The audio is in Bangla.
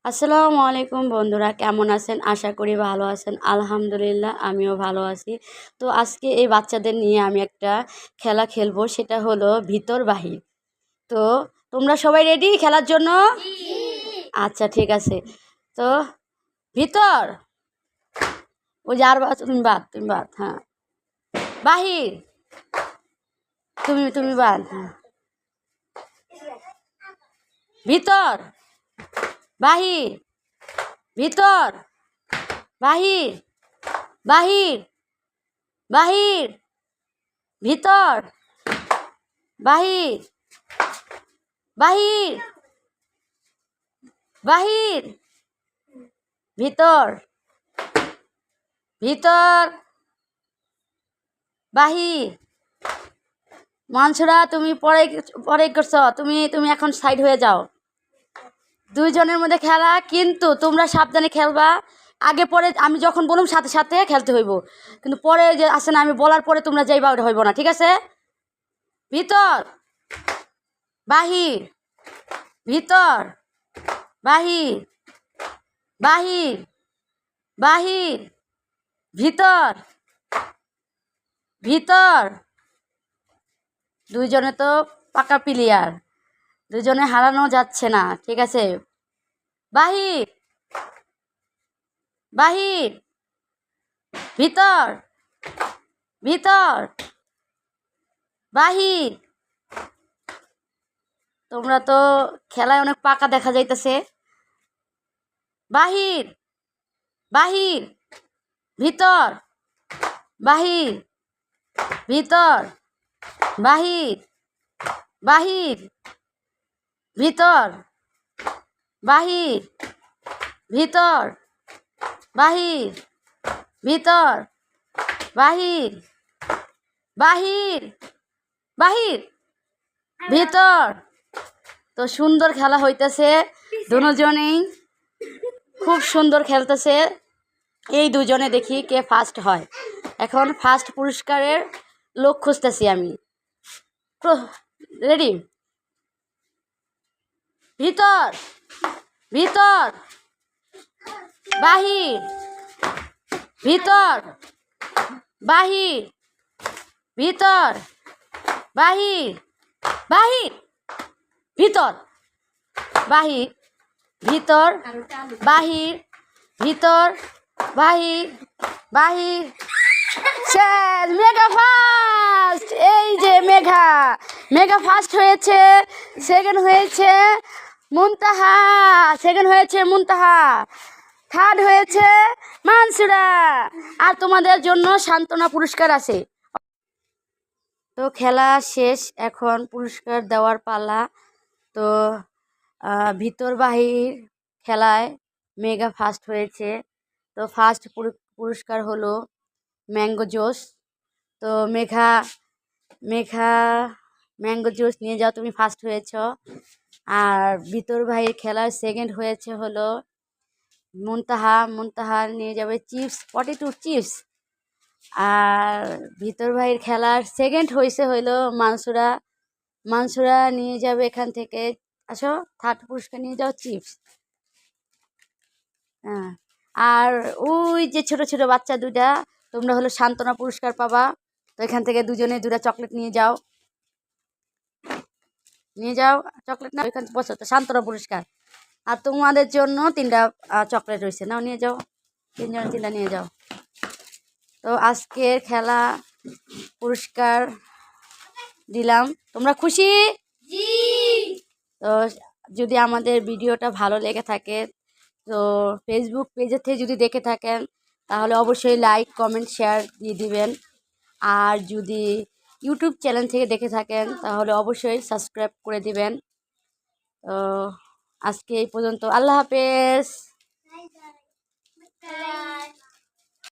আসসালামু আলাইকুম বন্ধুরা, কেমন আছেন? আশা করি ভালো আছেন। আলহামদুলিল্লাহ আমিও ভালো আছি। তো আজকে এই বাচ্চাদের নিয়ে আমি একটা খেলা খেলবো, সেটা হলো ভিতর বাহির। তো তোমরা সবাই রেডি খেলার জন্য? আচ্ছা ঠিক আছে। তো ভিতর, ওই যে আর তুমি বাদ হ্যাঁ। বাহির, তুমি বাদ হ্যাঁ। ভিতর বাহির, ভিতর বাহির, বাহির বাহির, ভিতর বাহির, বাহির বাহির, ভিতর ভিতর বাহির। মানসুরা তুমি পরে পরে করছো, তুমি তুমি এখন সাইড হয়ে যাও। দুইজনের মধ্যে খেলা, কিন্তু তোমরা সাবধানে খেলবা। আগে পরে আমি যখন বলুম সাথে সাথে খেলতে হইব, কিন্তু পরে যে আসে না, আমি বলার পরে তোমরা যাইবা, ওটা হইব না, ঠিক আছে? ভিতর বাহির, ভিতর বাহির, বাহির বাহির, ভিতর ভিতর। দুইজনে তো পাকা প্লেয়ার, দুজনে হারানো যাচ্ছে না, ঠিক আছে? বাহির, বাহির, ভিতর, ভিতর, বাহির। তোমরা তো খেলায় অনেক পাকা দেখা যাইতেছে। বাহির, বাহির, ভিতর, বাহির, ভিতর, বাহির, বাহির, ভিতর, বাহির, ভিতর, বাহির, ভিতর, বাহির, বাহির, বাহির, ভিতর। তো সুন্দর খেলা হইতেছে, দুজনেই খুব সুন্দর খেলতেছে। এই দুজনে দেখি কে ফার্স্ট হয়। এখন ফার্স্ট পুরস্কারের লোক খুঁজতেছি আমি। রেডি? ভিতর, ভিতর, বাহির, ভিতর, বাহির, ভিতর, বাহির, বাহির, ভিতর, বাহির, ভিতর, বাহির, ভিতর, বাহির, বাহির। শেষ, মেঘা ফার্স্ট। এই যে মেঘা, মেঘা ফার্স্ট হয়েছে। সেকেন্ড হয়েছে মুনতাহা, সেকেন্ড হয়েছে মুনতাহা, থার্ড হয়েছে মানসুরা। আর তোমাদের জন্য সান্ত্বনা পুরস্কার আছে। তো খেলা শেষ, এখন পুরস্কার দেওয়ার পালা। তো ভিতর বাহির খেলায় মেঘা ফার্স্ট হয়েছে। তো ফার্স্ট পুরস্কার হলো ম্যাঙ্গো জুস। তো মেঘা মেঘা ম্যাঙ্গো জুস নিয়ে যাও, তুমি ফার্স্ট হয়েছ। আর ভিতর বাহির খেলার সেকেন্ড হয়েছে হলো মুনতাহা, মুনতাহা নিয়ে যাবে চিপস, পটেটো চিপস। আর ভিতর বাহির খেলার সেকেন্ড হয়েছে হইলো মানসুরা, মানসুরা নিয়ে যাবে এখান থেকে, আসো, থার্ড পুরস্কার নিয়ে যাও চিপস। হ্যাঁ, আর ওই যে ছোট ছোট বাচ্চা দুইটা, তোমরা হলো সান্ত্বনা পুরস্কার পাবা। তো এখান থেকে দুজনে দুটা চকলেট নিয়ে যাও, নিয়ে যাও চকলেট, না ওইখান বসো, তো সান্ত্বনা পুরস্কার। আর তোমাদের জন্য তিনটা চকলেট রয়েছে, নাও নিয়ে যাও, তিনজনে তিনটা নিয়ে যাও। তো আজকের খেলা পুরস্কার দিলাম, তোমরা খুশি? তো যদি আমাদের ভিডিওটা ভালো লেগে থাকে, তো ফেসবুক পেজের থেকে যদি দেখে থাকেন, তাহলে অবশ্যই লাইক কমেন্ট শেয়ার দিয়ে দিবেন। আর যদি ইউটিউব চ্যানেল থেকে দেখে থাকেন, তাহলে অবশ্যই সাবস্ক্রাইব করে দিবেন। তো আজকে এই পর্যন্ত, আল্লাহ হাফেজ।